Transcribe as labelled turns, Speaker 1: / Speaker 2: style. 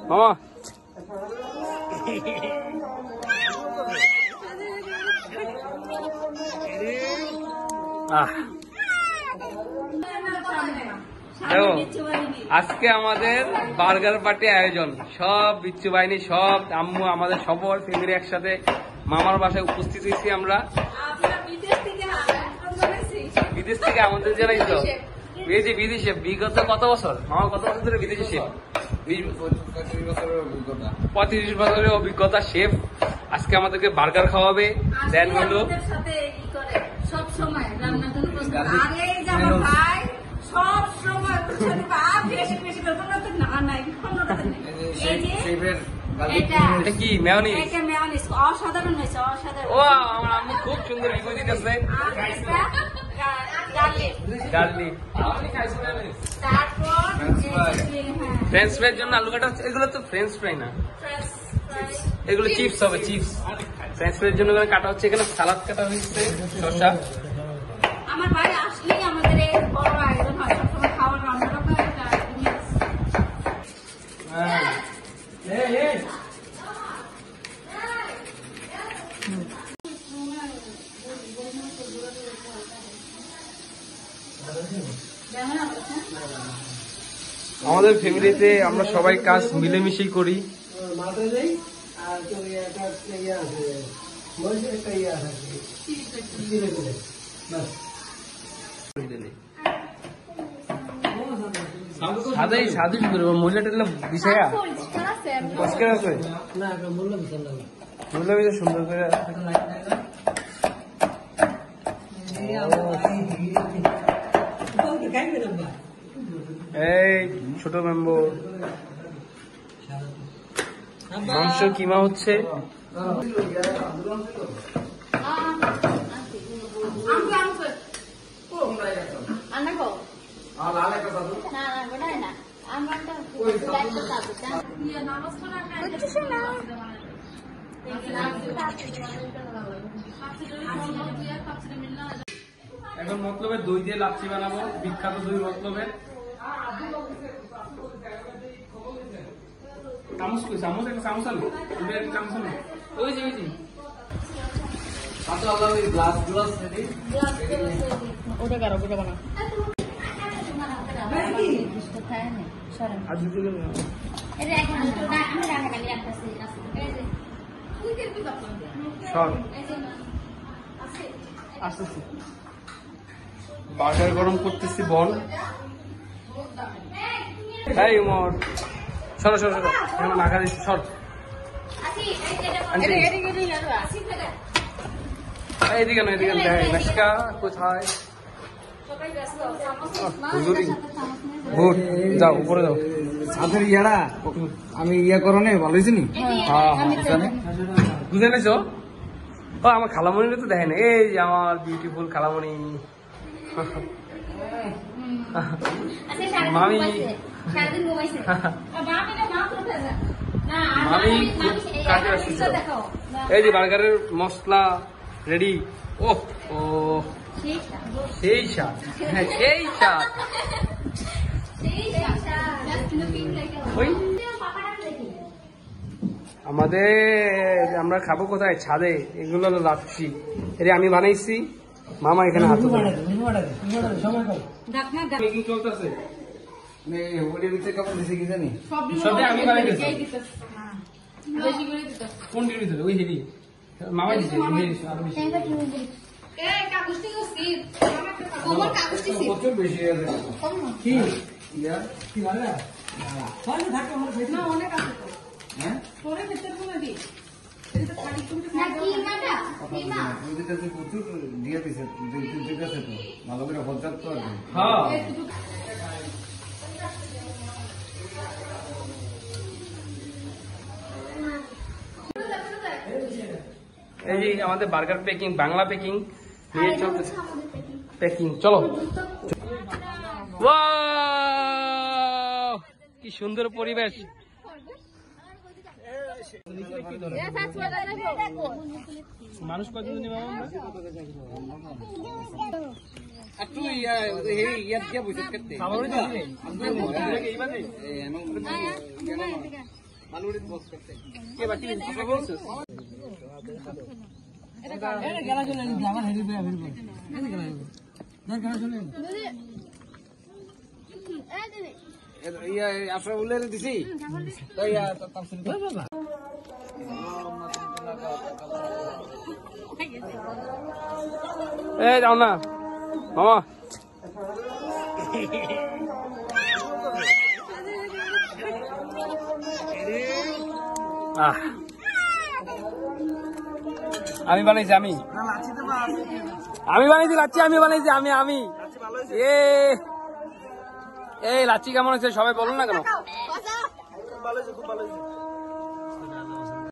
Speaker 1: মামা আজকে আমাদের বার্গার পার্টি আয়োজন, সব বিচ্ছু বাহিনী, সব আম্মু, আমাদের সবার ফ্যামিলি একসাথে মামার বাসায় উপস্থিত হয়েছি আমরা। বিদেশ থেকে আমাদের জানাই তো এই যে বিদেশে বিগত কত বছর, মামা কত বছর ধরে বিদেশি শেফ? 35 বছরের অভিজ্ঞতা শেফ। আজকে আমাদেরকে বার্গার খাওয়াবে। দেন হলো
Speaker 2: সব সময় রান্নার জন্য সব সময় বেশি বেশি
Speaker 1: এটা কি মেয়োনিজ?
Speaker 2: অসাধারণ হয়েছে, অসাধারণ।
Speaker 1: ও আমার আম্মু খুব সুন্দর রিভিউ দিতেছে। গার্লিক,
Speaker 2: তারপর
Speaker 1: ফ্রেঞ্চ ফ্রাইয়ের জন্য আলু কাটা হচ্ছে। এগুলো তো ফ্রেঞ্চ ফ্রাই না, এগুলো চিপস হবে, চিপস। ফ্রেঞ্চ ফ্রাইয়ের জন্য কাটা হচ্ছে। এখানে সালাদ কাটা হয়েছে, শসা।
Speaker 2: আমার বাড়ি আসলেই আমাদের এই বড় আয়োজন হয়, সবসময় খাওয়ার রান্নাটা
Speaker 1: আমাদের ফ্যামিলিতে আমরা সবাই কাজ মিলেমিশেই করি। সাদাই সাদু মহিলা টেলা বিষয়া মহিলা সুন্দর করে। এই ছোট মেম্বর মাংস কিমা হচ্ছে। এখন মতলবের দই দিয়ে লাচ্ছি বানাবো, বিখ্যাত দই মতলবের। চামচ কই? চামচ একটা চামচ আলো, একটা চামচ আলো। ওই যে ওই যে ওটা কারো ওটা বানা। বার্গার গরম করতেছি বল। এই উমর সরো সরো সরো, এখন নাগা দিচ্ছি, সর। এদিকে না, এদিকে মেশকা কোথায়? যাও উপরে যাও।
Speaker 3: সাথের ইয়ারা আমি ইয়া করো নে ভালো হয়েছে নি?
Speaker 1: বুঝে নেছো? ও আমার খালামণিটা তো দেখেন, এই যে আমার বিউটিফুল খালামণি মামি। মামি কাজে আসছে। এই যে বার্গারের মশলা রেডি। ও ও সেই স্বাদ, হ্যাঁ সেই স্বাদ। আমাদের আমরা খাবো কোথায়? ছাদে। এগুলো লাচ্ছি, এটা আমি বানাইছি, মামা এখানে হাত চলতেছে। আমি বানাইতেছি। কোন ভিতরে? ওই হেরি মামা দিচ্ছে। প্রচুর বেশি কি
Speaker 3: প্রচুর দিয়ে দিছে, ভালো করে হজার তো আর কি।
Speaker 1: এই যে আমাদের বার্গার প্যাকিং, বাংলা প্যাকিং নিয়ে চলতেছে। প্যাকিং চলো। কি সুন্দর পরিবেশ। মানুষ কতজন নিব আমরা আর তুই ইয়ার দিয়া বুঝতে করতে খাবার দিবি এই বাজে মালুড়ি বক্স করতে কে বাকি কথা বলছিস এটা গেলা চলে আমার হেরি ভাই আমি এই গেলা না গেলা চলে ইয়া আপনারা বলে দিছি তো ইয়া তাফসীর বাবা এই যাও না মামা আমি বানাইছি আমি বানাইছি লাচ্ছি আমি বানাইছি আমি এই লাচ্ছি কেমন হয়েছে সবাই বলুন না কেন?